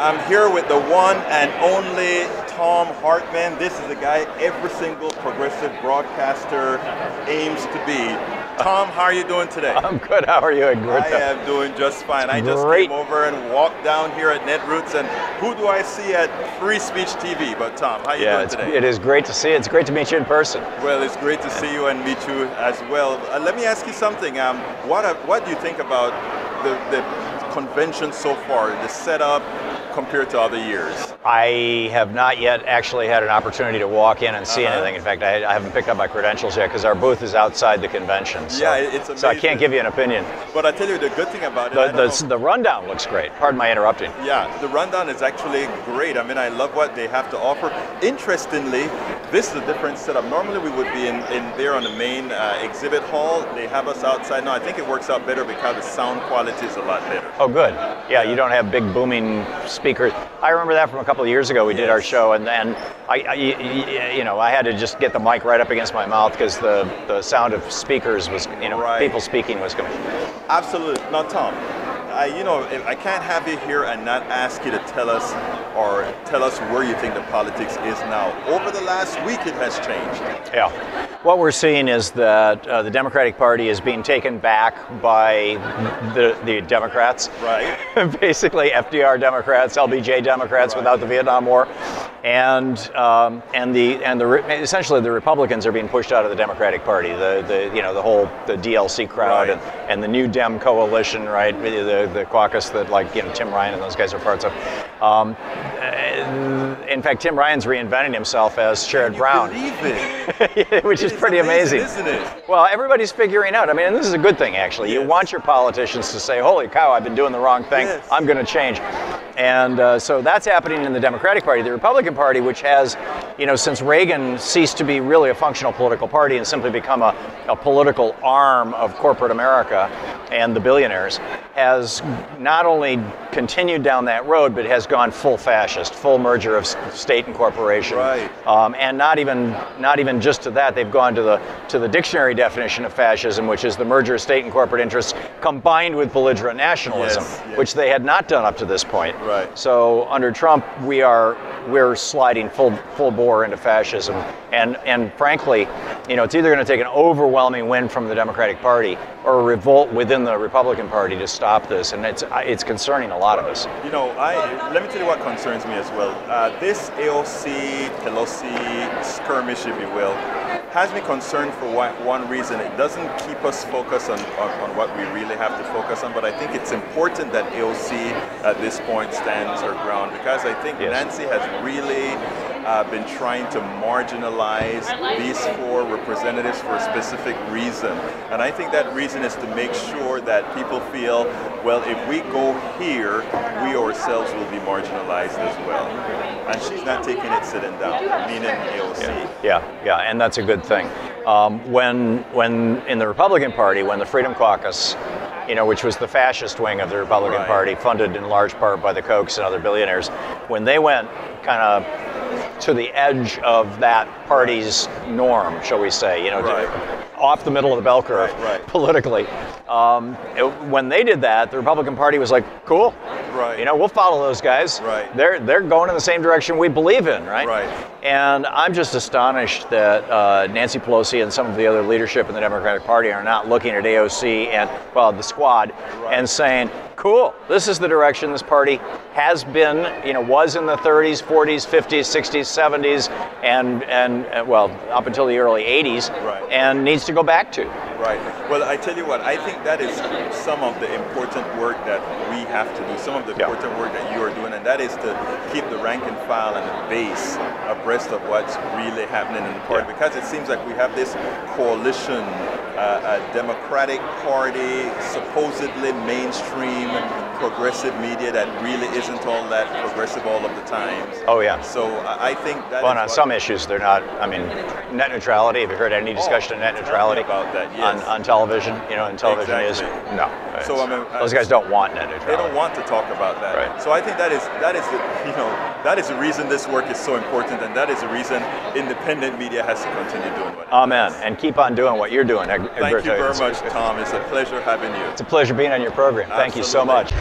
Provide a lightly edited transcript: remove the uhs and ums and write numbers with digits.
I'm here with the one and only Thom Hartmann. This is the guy every single progressive broadcaster aims to be. Thom, how are you doing today? I'm good. How are you, Egberto? I am doing just fine. I just came over and walked down here at Netroots, and who do I see at Free Speech TV but Thom? How are you doing today? It is great to see you. It's great to meet you in person. Well, it's great to see you and meet you as well. Let me ask you something. What do you think about the convention so far, the setup compared to other years? I have not yet actually had an opportunity to walk in and see anything. In fact, I haven't picked up my credentials yet because our booth is outside the convention. So, yeah, it's amazing. So I can't give you an opinion. But I tell you the good thing about it. The rundown looks great. Pardon my interrupting. Yeah, the rundown is actually great. I mean, I love what they have to offer. Interestingly, this is a different setup. Normally we would be in there on the main exhibit hall. They have us outside now. I think it works out better because the sound quality is a lot better. Oh, good. Yeah, you don't have big booming speakers. I remember that from a couple of years ago. We did our show, and I had to just get the mic right up against my mouth because the sound of speakers was, people speaking was coming. Absolutely. Now, Thom, I can't have you here and not ask you to tell us where you think the politics is now. Over the last week, it has changed. Yeah. What we're seeing is that the Democratic Party is being taken back by the Democrats. Right. Basically, FDR Democrats, LBJ Democrats without the Vietnam War, and essentially the Republicans are being pushed out of the Democratic Party. The DLC crowd and the New Dem coalition, right? The Caucus that Tim Ryan and those guys are parts of. In fact, Tim Ryan's reinventing himself as Sherrod Brown, which is pretty amazing, isn't it? Well, everybody's figuring out. I mean, and this is a good thing, actually. You want your politicians to say, "Holy cow, I've been doing the wrong thing. I'm going to change." And so that's happening in the Democratic Party. The Republican Party, which has, since Reagan ceased to be really a functional political party and simply become a political arm of corporate America and the billionaires, has not only continued down that road, but has gone full fascist, full merger of state and corporation. Right. And not even just to that, they've gone to the dictionary definition of fascism, which is the merger of state and corporate interests combined with belligerent nationalism, which they had not done up to this point. Right. So under Trump, we're sliding full bore into fascism, and frankly, it's either going to take an overwhelming win from the Democratic Party or a revolt within the Republican Party to stop this, and it's concerning a lot of us. Let me tell you what concerns me as well. This AOC Pelosi skirmish, if you will, has me concerned for one reason. It doesn't keep us focused on what we really have to focus on, but I think it's important that AOC at this point stands her ground, because I think Nancy has really been trying to marginalize these four representatives for a specific reason. And I think that reason is to make sure that people feel, well, if we go here, we ourselves will be marginalized as well. And she's not taking it sitting down, meaning AOC. Yeah, and that's a good thing. When in the Republican Party, when the Freedom Caucus, which was the fascist wing of the Republican Party, funded in large part by the Kochs and other billionaires, when they went kind of to the edge of that party's norm, shall we say, off the middle of the bell curve politically. When they did that, the Republican Party was like, cool, we'll follow those guys. They're going in the same direction we believe in, right? And I'm just astonished that Nancy Pelosi and some of the other leadership in the Democratic Party are not looking at AOC and, the squad, and saying, cool, this is the direction this party has been, was in the 30s, 40s, 50s, 60s, 70s, and up until the early 80s, and needs to go back to. Right. Well, I tell you what, I think that is some of the important work that we have to do, some of the important work that you are doing, and that is to keep the rank and file and the base abreast of what's really happening in the party, because it seems like we have this coalition, a Democratic Party, supposedly mainstream progressive media that really isn't all that progressive all of the time. Oh yeah. So I think that. Well, on some issues they're not. I mean, net neutrality. Have you heard any discussion of net neutrality about that? Yes. On television? And television is no. So I mean, those guys don't want net neutrality. They don't want to talk about that. Right. So I think that is the reason this work is so important, and that is the reason independent media has to continue doing what it Amen. does. And keep on doing what you're doing. Thank you very much, Thom. It's a pleasure having you. It's a pleasure being on your program. Thank you so much.